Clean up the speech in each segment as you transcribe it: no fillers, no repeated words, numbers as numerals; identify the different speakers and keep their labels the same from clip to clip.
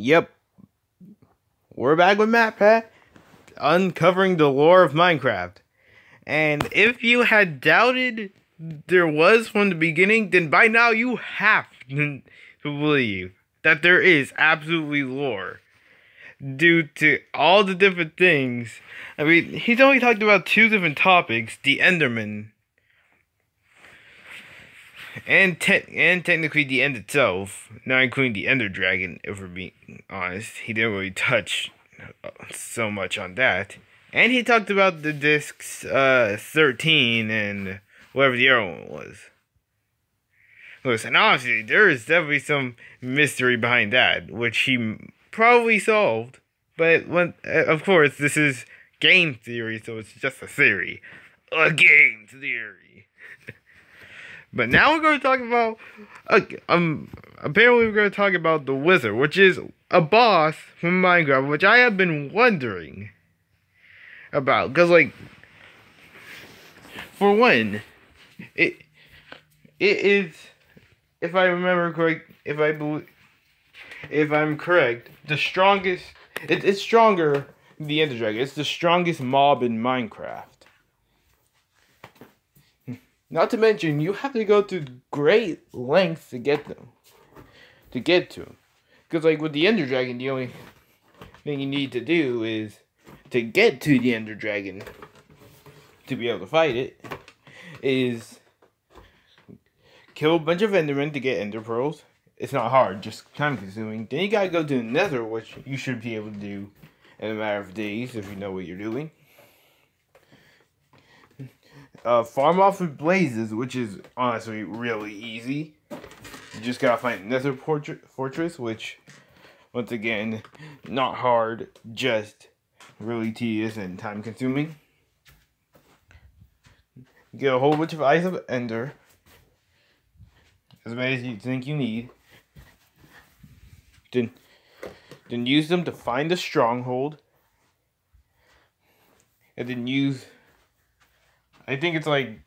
Speaker 1: Yep, we're back with MatPat, uncovering the lore of Minecraft. And if you had doubted there was from the beginning, then by now you have to believe that there is absolutely lore. Due to all the different things. I mean, he's only talked about 2 different topics, the Enderman. And technically the end itself, not including the Ender Dragon, if we're being honest. He didn't really touch so much on that. And he talked about the discs 13 and whatever the other one was. Listen, honestly, there is definitely some mystery behind that, which he probably solved. But, of course, this is game theory, so it's just a theory. A game theory. But now we're going to talk about, apparently we're going to talk about the Wizard, which is a boss from Minecraft, which I have been wondering about. Because, like, for one, it is, if I remember correct, if I'm correct, the strongest, it's stronger than the Ender Dragon. It's the strongest mob in Minecraft. Not to mention, you have to go through great lengths to get them. Because, like, with the Ender Dragon, the only thing you need to do is to get to the Ender Dragon to be able to fight it is kill a bunch of Endermen to get Ender Pearls. It's not hard, just time consuming. Then you gotta go to the Nether, which you should be able to do in a matter of days if you know what you're doing. Farm off with blazes, which is honestly really easy. You just gotta find Nether fortress, which, once again, not hard, just really tedious and time consuming. Get a whole bunch of Eyes of Ender, as many as you think you need. Then use them to find a stronghold, and then use, I think it's like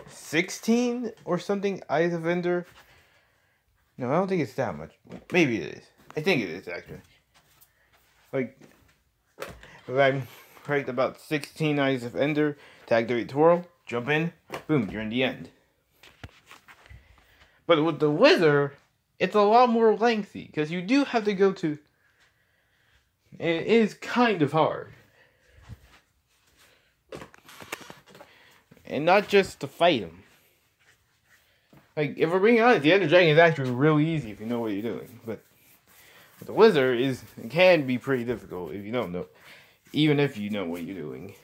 Speaker 1: 16 or something Eyes of Ender. No, I don't think it's that much. Maybe it is. I think it is, actually. Like, if I'm correct, about 16 Eyes of Ender to activate Twirl, jump in, boom, you're in the end. But with the Wizard, it's a lot more lengthy, because you do have to go to, it is kind of hard. And not just to fight him. Like, if we're being honest, the Ender Dragon is actually really easy if you know what you're doing. But the Wizard it can be pretty difficult if you don't know. Even if you know what you're doing.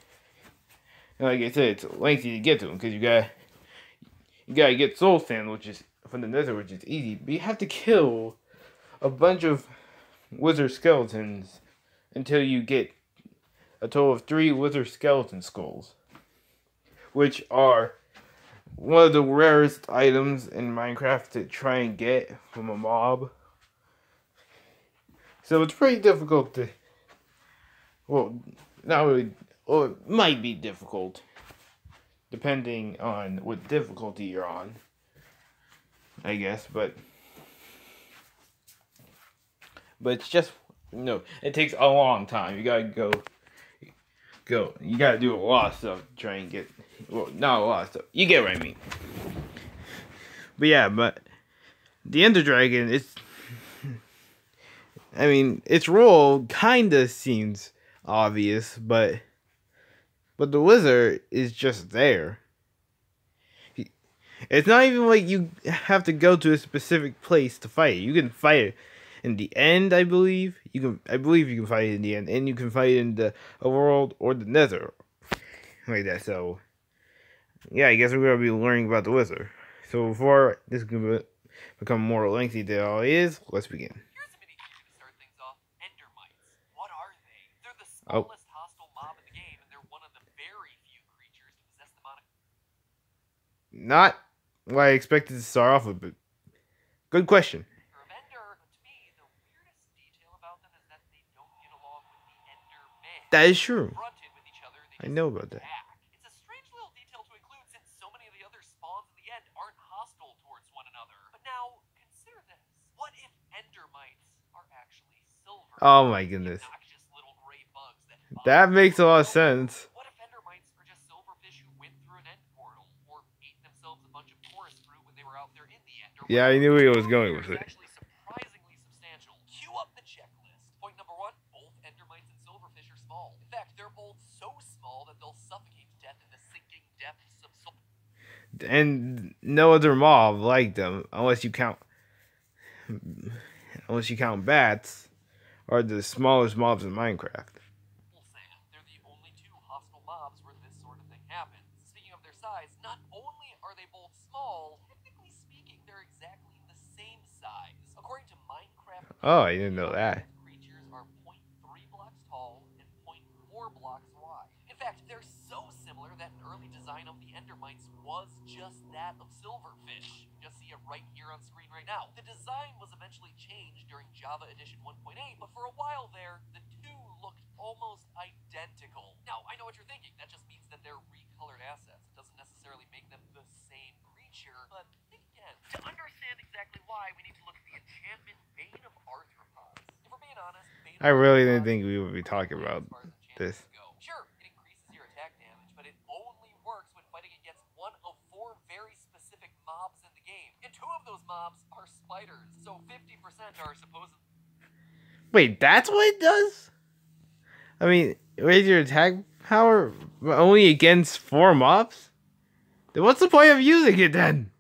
Speaker 1: And like I said, it's lengthy to get to him, because you gotta get Soul Sand, which is from the Nether, which is easy. But you have to kill a bunch of Wizard skeletons until you get a total of 3 Wizard skeleton skulls, which are one of the rarest items in Minecraft to try and get from a mob. So it's pretty difficult to, well, not really, or it might be difficult, depending on what difficulty you're on, I guess, but it's just, it takes a long time. You gotta you gotta do a lot of stuff to try and get, well, not a lot of stuff. You get what I mean. But yeah, but the Ender Dragon, its role kinda seems obvious, but the Wizard is just there. It's not even like you have to go to a specific place to fight it. You can fight it in the end, I believe. I believe you can fight it in the end, and you can fight it in the overworld or the Nether, like that. So, yeah, I guess we're gonna be learning about the Wizard. So before this can become more lengthy than it all is, let's begin.
Speaker 2: Here's a mini to start things off. Endermites. What are they? They're the smallest hostile mob in the game, and they're one of the very few creatures to possess the moniker.
Speaker 1: Not what I expected to start off with, but good question. That is true. I know about that.
Speaker 2: It's a strange little detail to include since so many of the other spawns in the end aren't hostile towards one another. But now, consider this. What if Endermites are
Speaker 1: Oh my goodness.
Speaker 2: Obnoxious little gray bugs that
Speaker 1: That makes a lot of sense.
Speaker 2: What if endermites are just silverfish who went through an end portal or ate themselves a bunch of forest fruit when they were out there in the end? Or
Speaker 1: Yeah, I knew where he was going with
Speaker 2: It's
Speaker 1: it.
Speaker 2: actually surprisingly substantial. Cue up the checklist. Point number 1, both endermites and silverfish are small. In fact, they're both so small that they'll suffocate to death in the sinking depths of
Speaker 1: And no other mob like them, unless you count bats, are the smallest mobs in Minecraft.
Speaker 2: sand. They're the only 2 hostile mobs where this sort of thing happens. Speaking of their size, not only are they both small, technically speaking, they're exactly the same size. According to Minecraft,
Speaker 1: Oh, I didn't know that.
Speaker 2: creatures are 0.3 blocks tall and 0.4 blocks wide. In fact, they're so similar that an early design of the endermites was just that of silverfish. You just see it right here on screen right now. The design was eventually changed during Java Edition 1.8, but for a while there, the two looked almost identical. Now, I know what you're thinking. That just means that they're recolored assets. It doesn't necessarily make them the same creature, but think again. To understand exactly why, we need to look at the enchantment Bane of Arthropods. If we're being honest, Bane
Speaker 1: I
Speaker 2: of
Speaker 1: really didn't
Speaker 2: Arthropods
Speaker 1: think we would be talking about this.
Speaker 2: Sure, it increases your attack damage, but it only works when fighting against one of 4 very specific mobs in the game. And 2 of those mobs are spiders, so 50% are supposedly...
Speaker 1: Wait, that's what it does? I mean, raise your attack power only against 4 mobs? Then what's the point of using it then?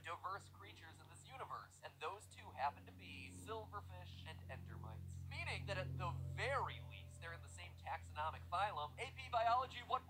Speaker 2: diverse creatures in this universe, and those 2 happen to be silverfish and endermites. Meaning that at the very least, they're in the same taxonomic phylum. AP Biology, what?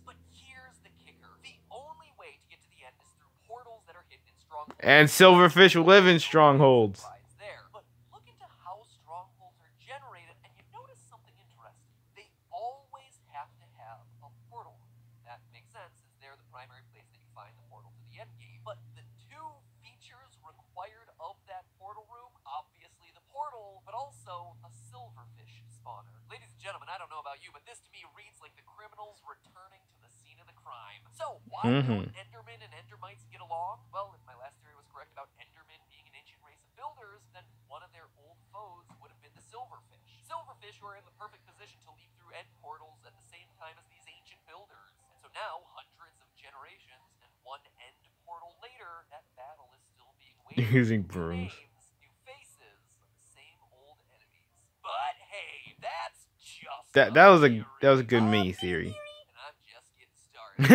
Speaker 2: But here's the kicker. The only way to get to the end is through portals that are hidden in strongholds.
Speaker 1: And silverfish live in strongholds.
Speaker 2: There. But look into how strongholds are generated, and you notice something interesting. They always have to have a portal. That makes sense, since they're the primary place that you find the portal to the end game. But the 2 features required of that portal room, obviously the portal, but also a silverfish spawner. Ladies and gentlemen, I don't know about you, but this to me reads like the criminals returning to the scene of the crime. So, why don't endermen and endermites get along? Well, if my last theory was correct about endermen being an ancient race of builders, then one of their old foes would have been the silverfish. Silverfish who are in the perfect position to leap through end portals at the same time as these ancient builders. And so now, hundreds of generations and one end portal later, that battle is still being waged.
Speaker 1: Using brooms.
Speaker 2: New faces, but the same old enemies. But hey, that's just
Speaker 1: That was a good mini theory.
Speaker 2: and I'm just getting started.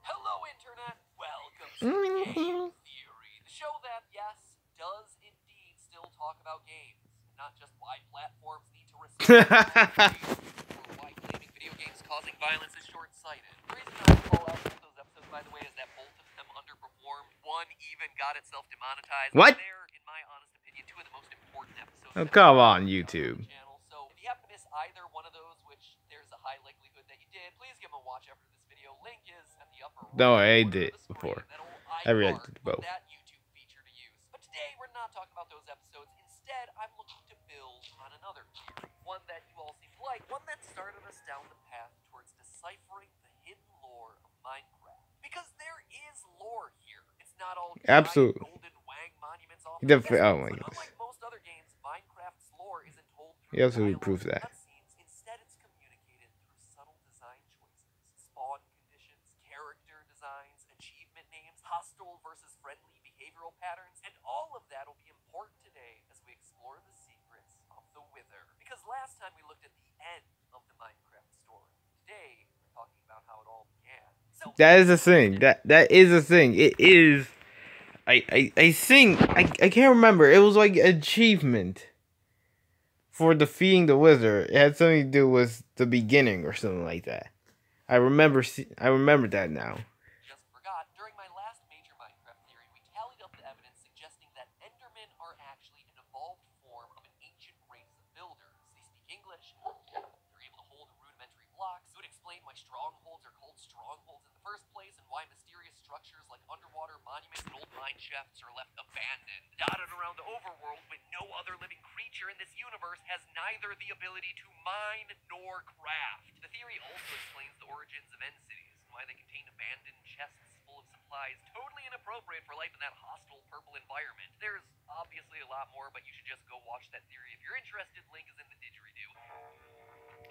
Speaker 2: Hello, Internet. Welcome to Game Theory, the show that, yes, does indeed still talk about games, not just why platforms need to respect or why claiming video games causing violence is short-sighted. The reason I call out those episodes, by the way, is that both of them underperformed. One even got itself demonetized.
Speaker 1: What?
Speaker 2: They're, in my honest opinion, 2 of the most important episodes.
Speaker 1: Oh, come on, YouTube.
Speaker 2: So if you happen to miss either one of those, which there's a high likelihood that you did, please give them a watch after this video. Link is at the upper right.
Speaker 1: No, I did before. I reacted to both.
Speaker 2: That YouTube feature to use. But today we're not talking about those episodes. Instead, I'm looking to build on another theory. One that you all seem to like. One that started us down the path towards deciphering the hidden lore of Minecraft. Because there is lore here. It's not all
Speaker 1: absolutely
Speaker 2: golden wang monuments off.
Speaker 1: Oh my goodness.
Speaker 2: Unlike most other games, Minecraft's lore isn't told through
Speaker 1: He absolutely proves that.
Speaker 2: cutscenes. Instead, it's communicated through subtle design choices, spawn conditions, character designs, achievement names, hostile versus friendly behavioral patterns, and all of that will be important today as we explore the secrets of the Wither. Because last time we looked at the end of the Minecraft story. Today, we're talking about how it all began. So,
Speaker 1: that is a thing. That is a thing. It is. I think I can't remember. It was like achievement for defeating the wizard. It had something to do with the beginning or something like that. I remember that now.
Speaker 2: Just forgot, during my last major Minecraft theory, we tallied up the evidence suggesting that Endermen are actually an evolved form of an ancient race of builders. They speak English, they're able to hold rudimentary blocks. It would explain why strongholds are called strongholds in the first place, and why mysterious structures like underwater monuments and old mine shafts are left abandoned, dotted around the overworld when no other living creature in this universe has neither the ability to mine nor craft. The theory also explains the origins of end cities, and why they contain abandoned chests full of supplies totally inappropriate for life in that hostile purple environment. There's obviously a lot more, but you should just go watch that theory if you're interested. Link is in the didgeridoo.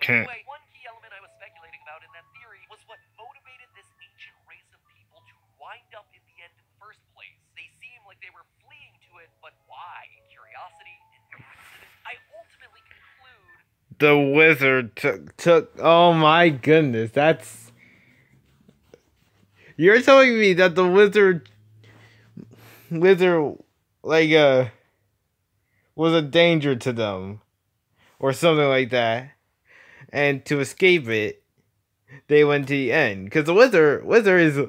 Speaker 2: Anyway, one key element I was speculating about in that theory was what motivated this ancient race of people to wind up in the end in the first place. They seem like they were fleeing to it, but why? Curiosity? An accident? I ultimately conclude
Speaker 1: the wizard took. Oh my goodness, that's. You're telling me that the wizard, like was a danger to them, or something like that, and to escape it, they went to the end. Because the wizard is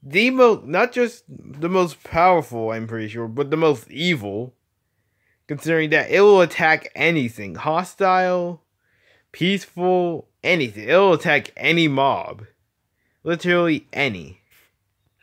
Speaker 1: the most, not just the most powerful, I'm pretty sure, but the most evil. Considering that it will attack anything, hostile, peaceful, anything. It will attack any mob, literally any.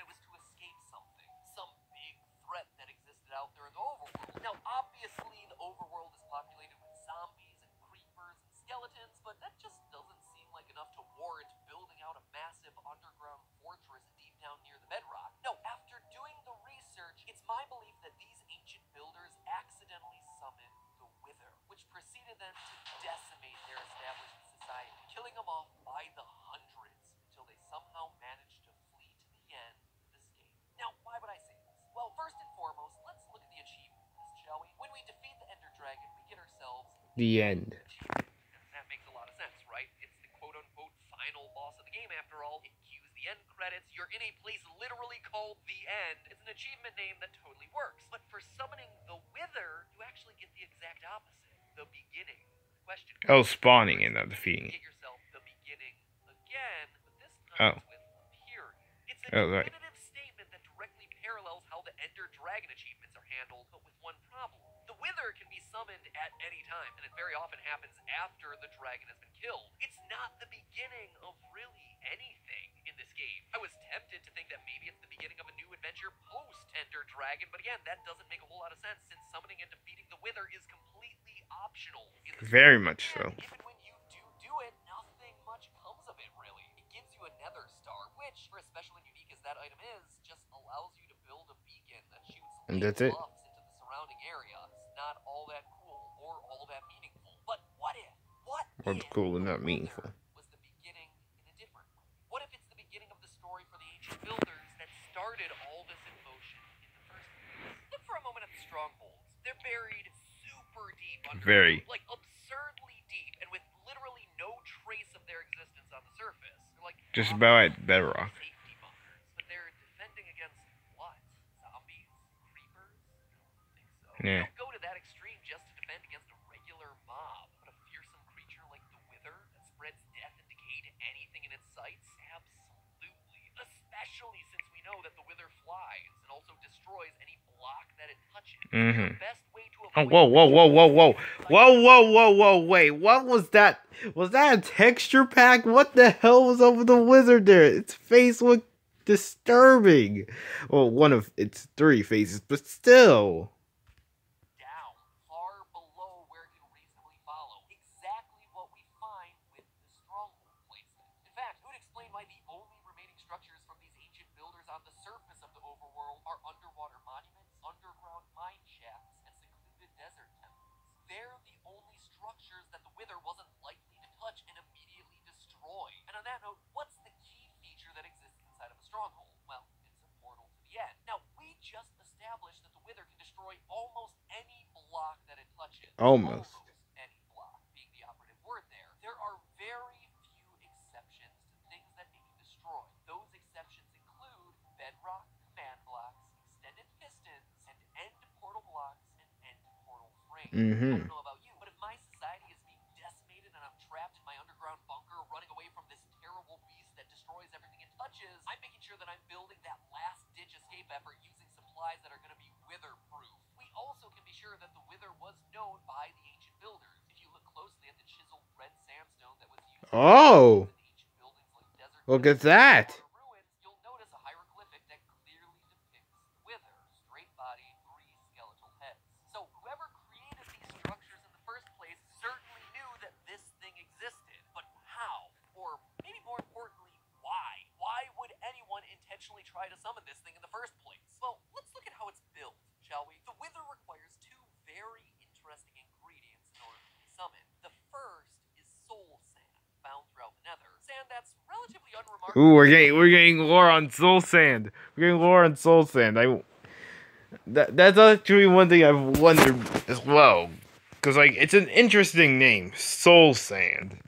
Speaker 2: it was to escape something, some big threat that existed out there in the overworld. Now, obviously, the overworld is populated with zombies and creepers and skeletons, but that just doesn't seem like enough to warrant building out a massive underground fortress deep down near the bedrock. No, after doing the research, it's my belief that these ancient builders accidentally summoned the Wither, which proceeded then to decimate their established society, killing them off by the hundreds until they somehow managed to flee to the end with escape. Now, why would I say this? Well, first and foremost, let's look at the achievement list, shall we? When we defeat the Ender Dragon, we get ourselves
Speaker 1: The end.
Speaker 2: achievement. And that makes a lot of sense, right? It's the quote-unquote final boss of the game, after all. It cues the end credits. You're in a place literally called the end. It's an achievement name that totally works. But for summoning the Wither, you actually get the exact opposite. The beginning. Question.
Speaker 1: Oh, spawning and not defeating.
Speaker 2: Get yourself the beginning again, but this time it's with a period. It's a definitive statement that directly parallels how the Ender Dragon achievements are handled, but with one problem. The Wither can be summoned at any time, and it very often happens after the dragon has been killed. It's not the beginning of really anything in this game. I was tempted to think that maybe it's the beginning of a new adventure post-Ender Dragon, but again, that doesn't make a whole lot of sense, since summoning and defeating the Wither is completely optional.
Speaker 1: Very much so.
Speaker 2: Even when you do it, nothing much comes of it, really. It gives you a nether star, which, for as special and unique as that item is, just allows you to build a beacon that shoots
Speaker 1: and that's it.
Speaker 2: buffs into the surrounding area. It's not all that cool or all that meaningful. But what if?
Speaker 1: What's cool and not meaningful?
Speaker 2: Was the beginning in a different way? What if it's the beginning of the story for the ancient builders that started all this in motion in the first place? Look for a moment at the strongholds. They're buried super deep underground, like absurdly deep, and with literally no trace of their existence on the surface. They're like
Speaker 1: just about at bedrock.
Speaker 2: Safety bunkers, but they're defending against what? Zombies? Creepers? I don't think so.
Speaker 1: Yeah.
Speaker 2: Don't go to that extreme just to defend against a regular mob, but a fearsome creature like the Wither that spreads death and decay to anything in its sights? Absolutely. Especially since we know that the Wither flies and also destroys any block that it touches. The best way to avoid
Speaker 1: whoa, wait, what was that? Was that a texture pack? What the hell was over the wizard there? Its face looked disturbing. Well, one of its three faces, but still.
Speaker 2: Down, far below where it can reasonably follow. Exactly what we find with the stronghold placement. In fact, it would explain why the only remaining structures from these ancient builders on the surface of the overworld are underwater monuments, underground mine shafts, and secluded desert temples. They're the only structures that the Wither wasn't likely to touch and immediately destroy. And on that note, what's the key feature that exists inside of a stronghold? Well, it's a portal to the end. Now, we just established that the Wither can destroy almost any block that it touches.
Speaker 1: Almost
Speaker 2: any block being the operative word there. There are very few exceptions to things that it can destroy. Those exceptions include bedrock, command blocks, extended pistons, and end portal blocks and end portal frames. I don't know about you, but if my society is being decimated and I'm trapped in my underground bunker running away from this terrible beast that destroys everything it touches, I'm making sure that I'm building that last-ditch escape effort using supplies that are going to be Wither-proof. We also can be sure that the Wither was known by the ancient builders. If you look closely at the chiseled red sandstone that was used in ancient buildings like desert
Speaker 1: look at that.
Speaker 2: ruins, you'll notice a hieroglyphic that clearly depicts the Wither, straight body, 3 skeletal heads. So whoever created these structures in the first place certainly knew that this thing existed. But how? Or maybe more importantly, why? Why would anyone intentionally try to summon this thing in the first place? Well, let's look at how it's built, shall we? The Wither
Speaker 1: Ooh, we're getting lore on Soul Sand. We're getting lore on Soul Sand. That's actually one thing I've wondered as well, because like it's an interesting name, Soul Sand.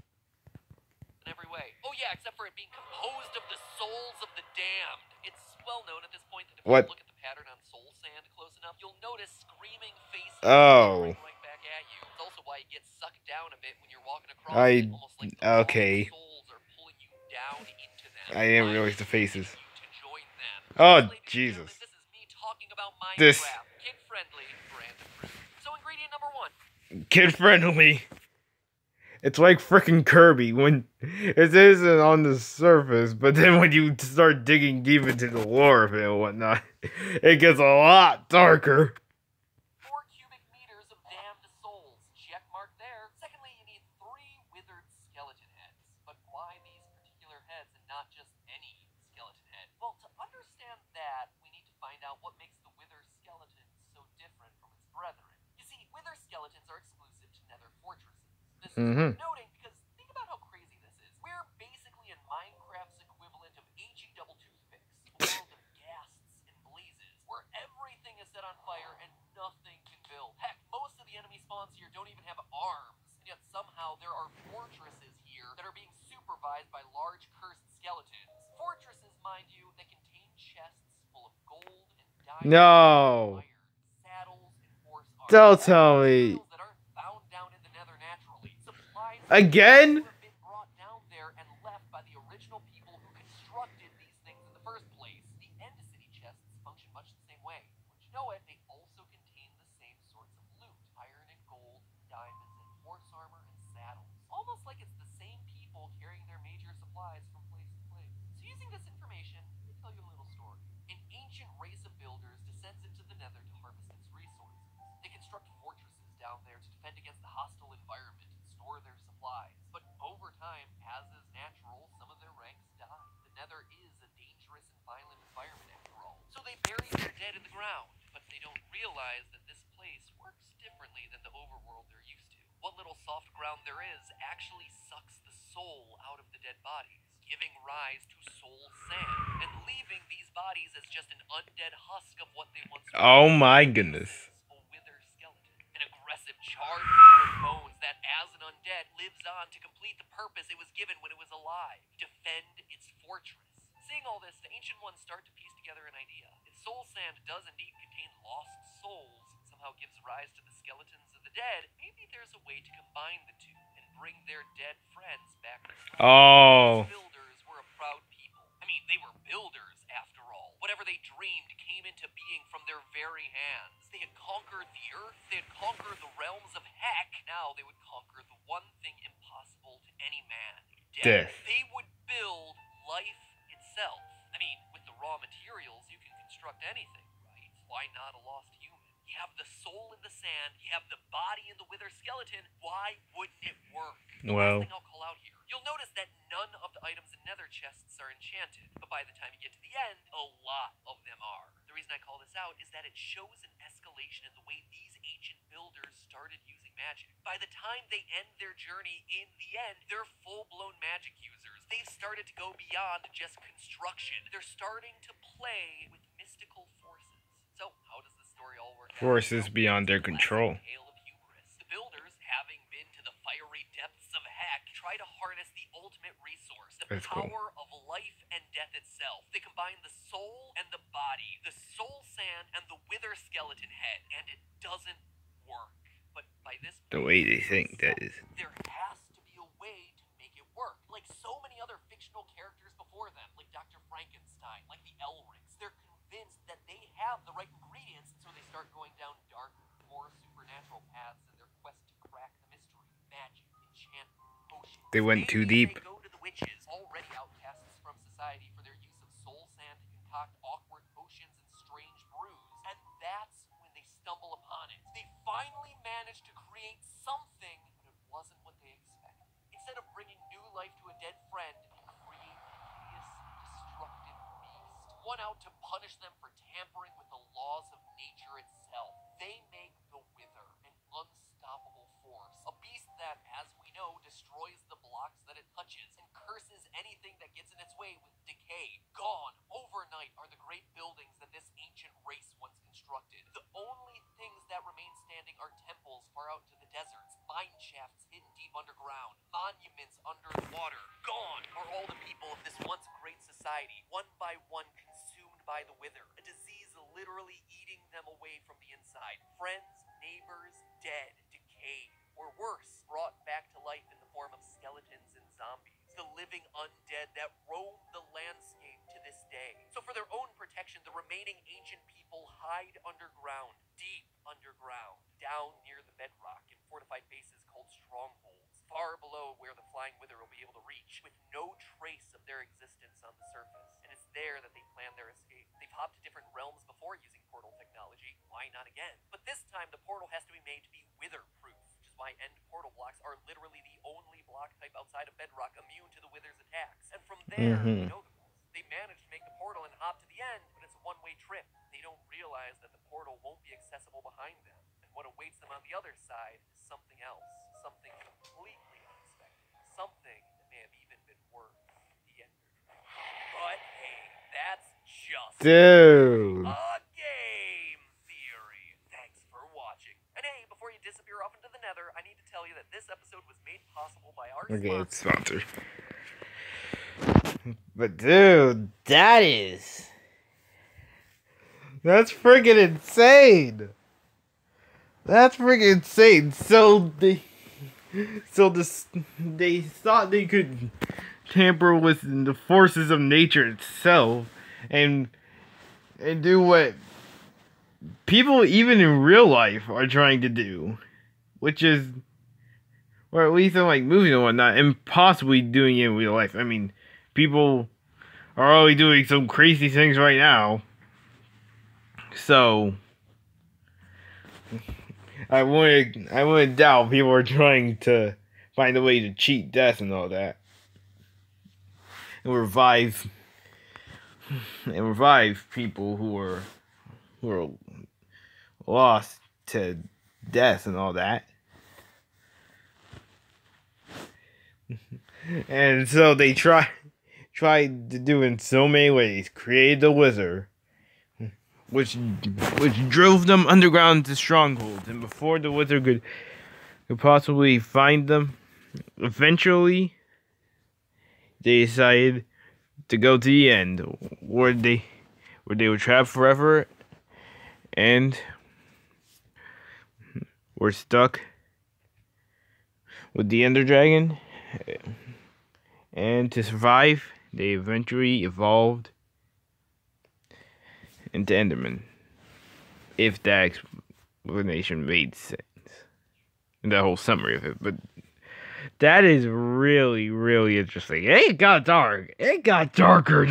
Speaker 2: In every way. Oh yeah, except for it being composed of the souls of the damned. It's well known at this point that if
Speaker 1: What?
Speaker 2: you look at the pattern on soul sand close enough, you'll notice screaming faces
Speaker 1: Oh.
Speaker 2: staring right back at you. It's also why it gets sucked down a bit when you're walking across it,
Speaker 1: I
Speaker 2: almost like the
Speaker 1: okay.
Speaker 2: souls are pulling you down into them.
Speaker 1: I didn't realize the faces.
Speaker 2: You to join them.
Speaker 1: Oh
Speaker 2: Ladies and
Speaker 1: Jesus.
Speaker 2: gentlemen, this is me talking about
Speaker 1: This
Speaker 2: Minecraft. Kid-friendly, brand approved. So ingredient number 1.
Speaker 1: kid friendly. It's like frickin' Kirby when it isn't on the surface, but then when you start digging deep into the lore of it and whatnot, it gets a lot darker.
Speaker 2: 4 cubic meters of damned souls. Check mark there. Secondly, you need 3 withered skeleton heads. But why these particular heads and not just any skeleton head? Well, to understand that, we need to find out what makes the wither skeleton so different from its brethren. You see, wither skeletons are exclusive to nether fortresses. This is worth noting because think about how crazy this is. We're basically in Minecraft's equivalent of HE double toothpicks, a world of ghasts and blazes, where everything is set on fire and nothing can build. Heck, most of the enemy spawns here don't even have arms, and yet somehow there are fortresses here that are being supervised by large cursed skeletons. Fortresses, mind you, that contain chests full of gold and diamonds,
Speaker 1: No.
Speaker 2: iron, saddles, and horse armor.
Speaker 1: Don't tell me.
Speaker 2: That aren't found down in the nether naturally. Supplies
Speaker 1: Again?
Speaker 2: have been brought down there and left by the original people who constructed these things in the first place. The end city chests function much the same way. Would you know it, they also contain the same sorts of loot. Iron and gold, diamonds and horse armor and saddles. Almost like it's the same people carrying their major supplies from place to place. So using this information, let me tell you a little story. An ancient race of builders descends into the nether to harvest its resources. They construct fortresses down there to defend against the hostile environment and store their supplies. But over time, as is natural, some of their ranks die. The nether is a dangerous and violent environment after all. So they bury their dead in the ground, but they don't realize that this place works differently than the overworld they're used to. What little soft ground there is actually sucks the soul out of the dead bodies, giving rise to soul sand, and leaving these bodies as just an undead husk of what they once were.
Speaker 1: Oh my goodness.
Speaker 2: A wither skeleton. An aggressive, charred heap of bones that, as an undead, lives on to complete the purpose it was given when it was alive. Defend its fortress. Seeing all this, the Ancient Ones start to piece together an idea. If soul sand does indeed contain lost souls, and somehow gives rise to the skeletons of the dead, maybe there's a way to combine the two and bring their dead friends back to life.
Speaker 1: Oh.
Speaker 2: These builders were a proud people. I mean, they were builders, after all. Whatever they dreamed came into being from their very hands. They had conquered the earth, they had conquered the realms of heck. Now they would conquer the one thing impossible to any man, death. They would build life itself. I mean, with the raw materials, you can construct anything, right? Why not a lost human? You have the soul in the sand, you have the body in the wither skeleton. Why wouldn't it work?
Speaker 1: Well.
Speaker 2: Last thing I'll call out here. You'll notice that none of the items in nether chests are enchanted, but by the time you get to the end, a lot of them are. The reason I call this out is that it shows an escalation in the way these ancient builders started using magic. By the time they end their journey in the end, they're full-blown magic users. They've started to go beyond just construction. They're starting to play with mystical forces. So, how does the story all work out?
Speaker 1: Forces beyond their control.
Speaker 2: Tale of hubris. The builders, having been to the fiery depths of heck, try to harness the ultimate resource, the power of life and death itself. They combine the soul and the body, the soul sand and the wither skeleton head, and it doesn't work. But by this point,
Speaker 1: The way they think that is.
Speaker 2: There has to be a way to make it work. Like so many other fictional characters before them, like Dr. Frankenstein, like the Elrics. They're convinced that they have the right ingredients, so they start going down dark, more supernatural paths in their quest to crack the mystery. Magic, enchantment, potions.
Speaker 1: They went too deep.
Speaker 2: They go to the witches, already outcasts from society for their use of soul sand to concoct awkward potions and strange brews. And that's when they stumble upon it. They finally manage to create something, but it wasn't what they expected. Instead of bringing new life to a dead friend, they create a hideous, destructive beast. One out to punish them for tampering with the laws of nature itself. They make the Wither an unstoppable force. A beast that, as we know, destroys the blocks that it touches and curses anything that gets in its way with underground, monuments underwater. Gone are all the people of this once great society, one by one consumed by the wither. A disease literally eating them away from the inside. Friends, neighbors, dead, decayed, or worse, brought back to life in the form of skeletons and zombies. The living undead that roam the landscape to this day. So for their own protection, the remaining ancient people hide underground, deep underground, down near the bedrock in fortified bases called strongholds, far below where the flying wither will be able to reach, with no trace of their existence on the surface. And it's there that they plan their escape. They've hopped to different realms before using portal technology. Why not again? But this time, the portal has to be made to be wither-proof, which is why end portal blocks are literally the only block type outside of bedrock immune to the wither's attacks. And from there, you know the rules. They manage to make the portal and hop to the end, but it's a one-way trip. They don't realize that the portal won't be accessible behind them, and what awaits them on the other side is something else, something completely unexpected, something that may have even been worth the Ender Dragon. But hey, that's just
Speaker 1: Dude.
Speaker 2: a game theory. Thanks for watching. And hey, before you disappear off into the nether, I need to tell you that this episode was made possible by our
Speaker 1: Okay, it's
Speaker 2: sponsor.
Speaker 1: sponsored. But dude, that's freaking insane. That's freaking insane. So they thought they could tamper with the forces of nature itself and do what people even in real life are trying to do, which is, or at least in like movies and whatnot, and possibly doing it in real life. I mean, people are already doing some crazy things right now. So I wouldn't doubt people are trying to find a way to cheat death and all that, and revive people who are lost to death and all that. And so they tried to do in so many ways. Created the wizard, which drove them underground to strongholds, and before the wizard could possibly find them, eventually they decided to go to the end, where they were trapped forever, and were stuck with the Ender Dragon. And to survive, they eventually evolved into Enderman. If that explanation made sense. And that whole summary of it. But that is really, really interesting. It got dark. It got darker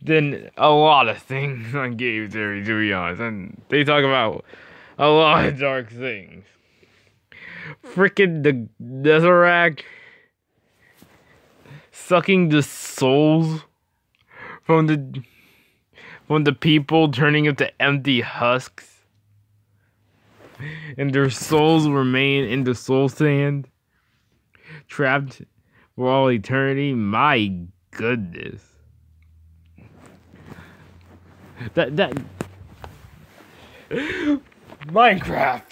Speaker 1: than a lot of things on game theory, to be honest. And they talk about a lot of dark things. Frickin' the Netherrack sucking the souls from the people, turning into empty husks, and their souls remain in the soul sand, trapped for all eternity. My goodness. That Minecraft.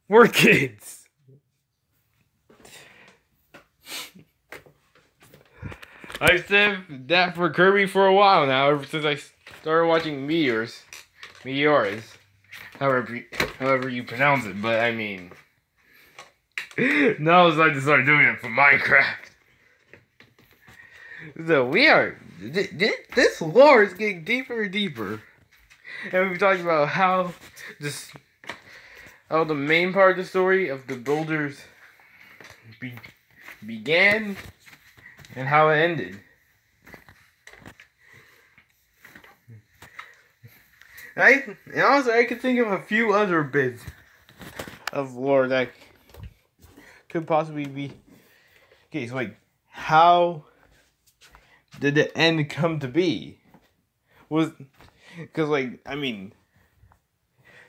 Speaker 1: We're kids. I've said that for Kirby for a while now, ever since I started watching Meteors, however you pronounce it. But I mean, now it's time to start doing it for Minecraft. So this lore is getting deeper and deeper, and we've talked about how the main part of the story of the builders began. And how it ended. And also, I could think of a few other bits of lore that could possibly be. Okay, so like, how did the end come to be? Because like, I mean,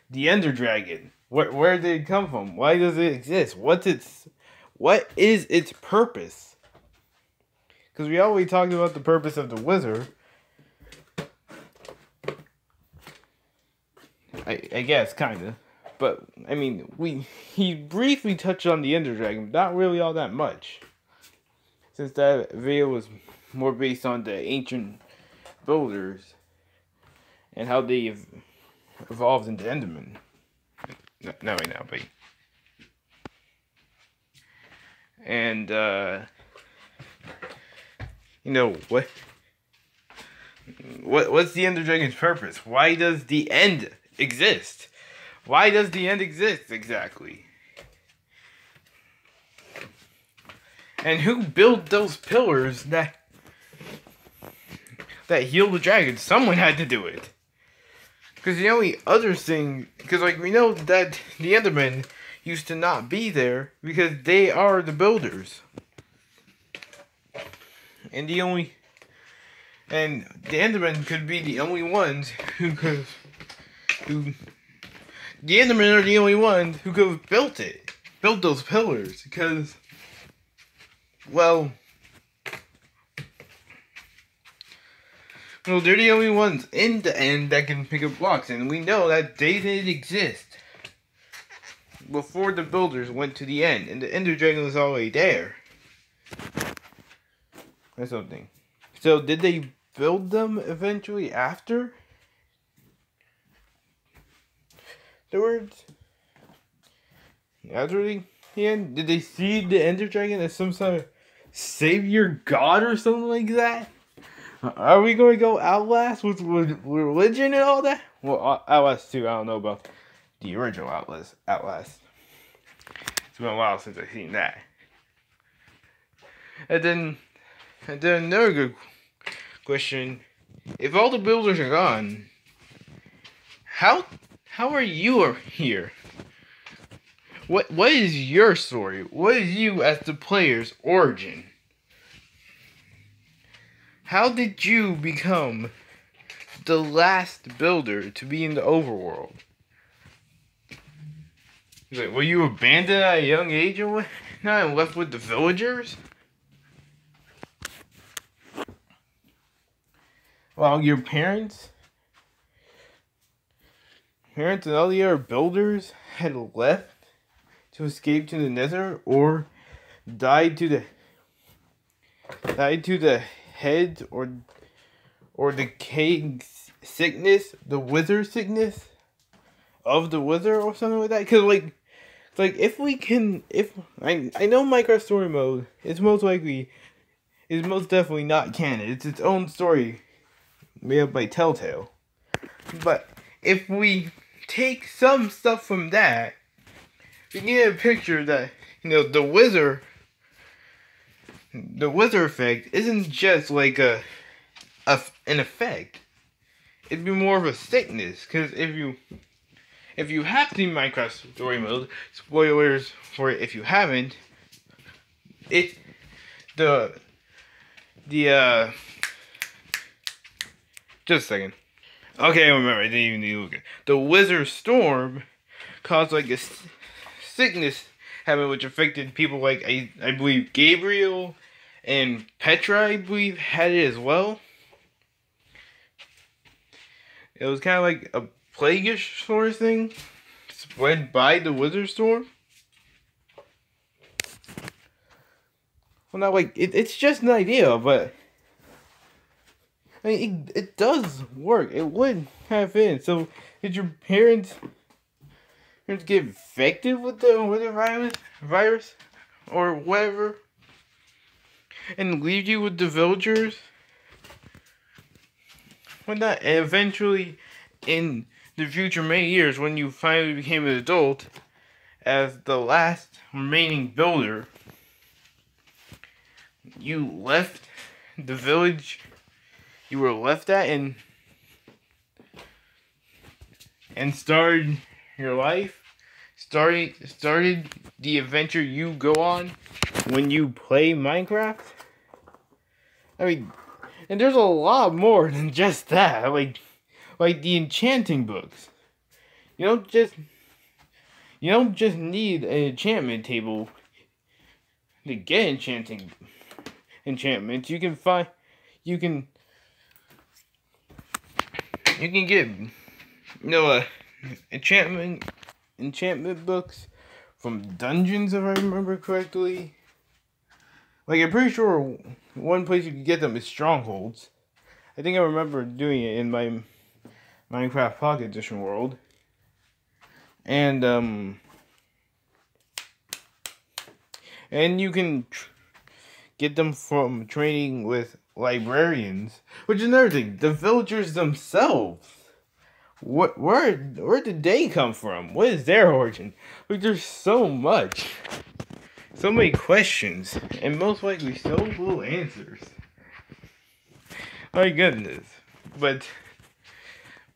Speaker 1: the Ender Dragon. Where did it come from? Why does it exist? What is its purpose? Because we always talked about the purpose of the wizard. I guess, kind of. But I mean, he briefly touched on the Ender Dragon, but not really all that much, since that video was more based on the ancient builders and how they evolved into Endermen. No, right now, but and you know what's the Ender Dragon's purpose? Why does the end exist? Why does the end exist exactly? And who built those pillars that heal the dragon? Someone had to do it. Because the only other thing, because like we know that the Endermen used to not be there because they are the builders. And the Endermen could be the only ones the Endermen are the only ones who could have built those pillars, because, well, they're the only ones in the end that can pick up blocks, and we know that they didn't exist before the builders went to the end, and the Ender Dragon was already there. That's something. So, did they build them eventually after? Afterwards? After the end? Did they see the Ender Dragon as some sort of savior god or something like that? Are we going to go Outlast with religion and all that? Well, Outlast 2, I don't know about the original Outlast. It's been a while since I've seen that. And then another good question: if all the builders are gone, how are you here? What is your story? What is you as the player's origin? How did you become the last builder to be in the overworld? Like, were you abandoned at a young age or what? And left with the villagers? While your parents and all the other builders had left to escape to the Nether, or died to the head or decaying sickness, the wither sickness of the wither or something like that. Because like if I know Minecraft story mode is most definitely not canon. It's its own story made up by Telltale. But if we take some stuff from that, we get a picture that, the wither effect isn't just like an effect. It'd be more of a sickness, because if you have seen Minecraft story mode, spoilers for it if you haven't, just a second. Okay, I remember. I didn't even need to look at it. The wither storm caused like a sickness happened, which affected people like I believe Gabriel and Petra, I believe, had it as well. It was kind of like a plague-ish sort of thing, spread by the wither storm. Well, not like it's just an idea, but I mean, it does work. It would have been. So, did your parents get infected with the virus, or whatever, and leave you with the villagers? Well, not eventually, in the future many years, when you finally became an adult, as the last remaining builder, you left the village you were left at and started your life, started the adventure you go on when you play Minecraft. I mean, and there's a lot more than just that. Like the enchanting books. You don't just need an enchantment table to get enchantments. You can get enchantment enchantment books from dungeons, if I remember correctly. Like, I'm pretty sure one place you can get them is strongholds. I think I remember doing it in my Minecraft Pocket Edition world. And you can get them from training with librarians, which is another thing. The villagers themselves. Where did they come from? What is their origin? Like, there's so much. So many questions. And most likely so little answers. My goodness. But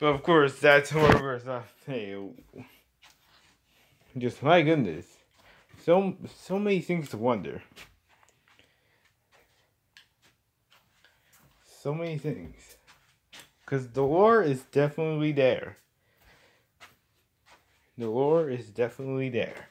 Speaker 1: of course, that's horrible stuff. Hey, just my goodness. So many things to wonder. So many things. Because the lore is definitely there. The lore is definitely there.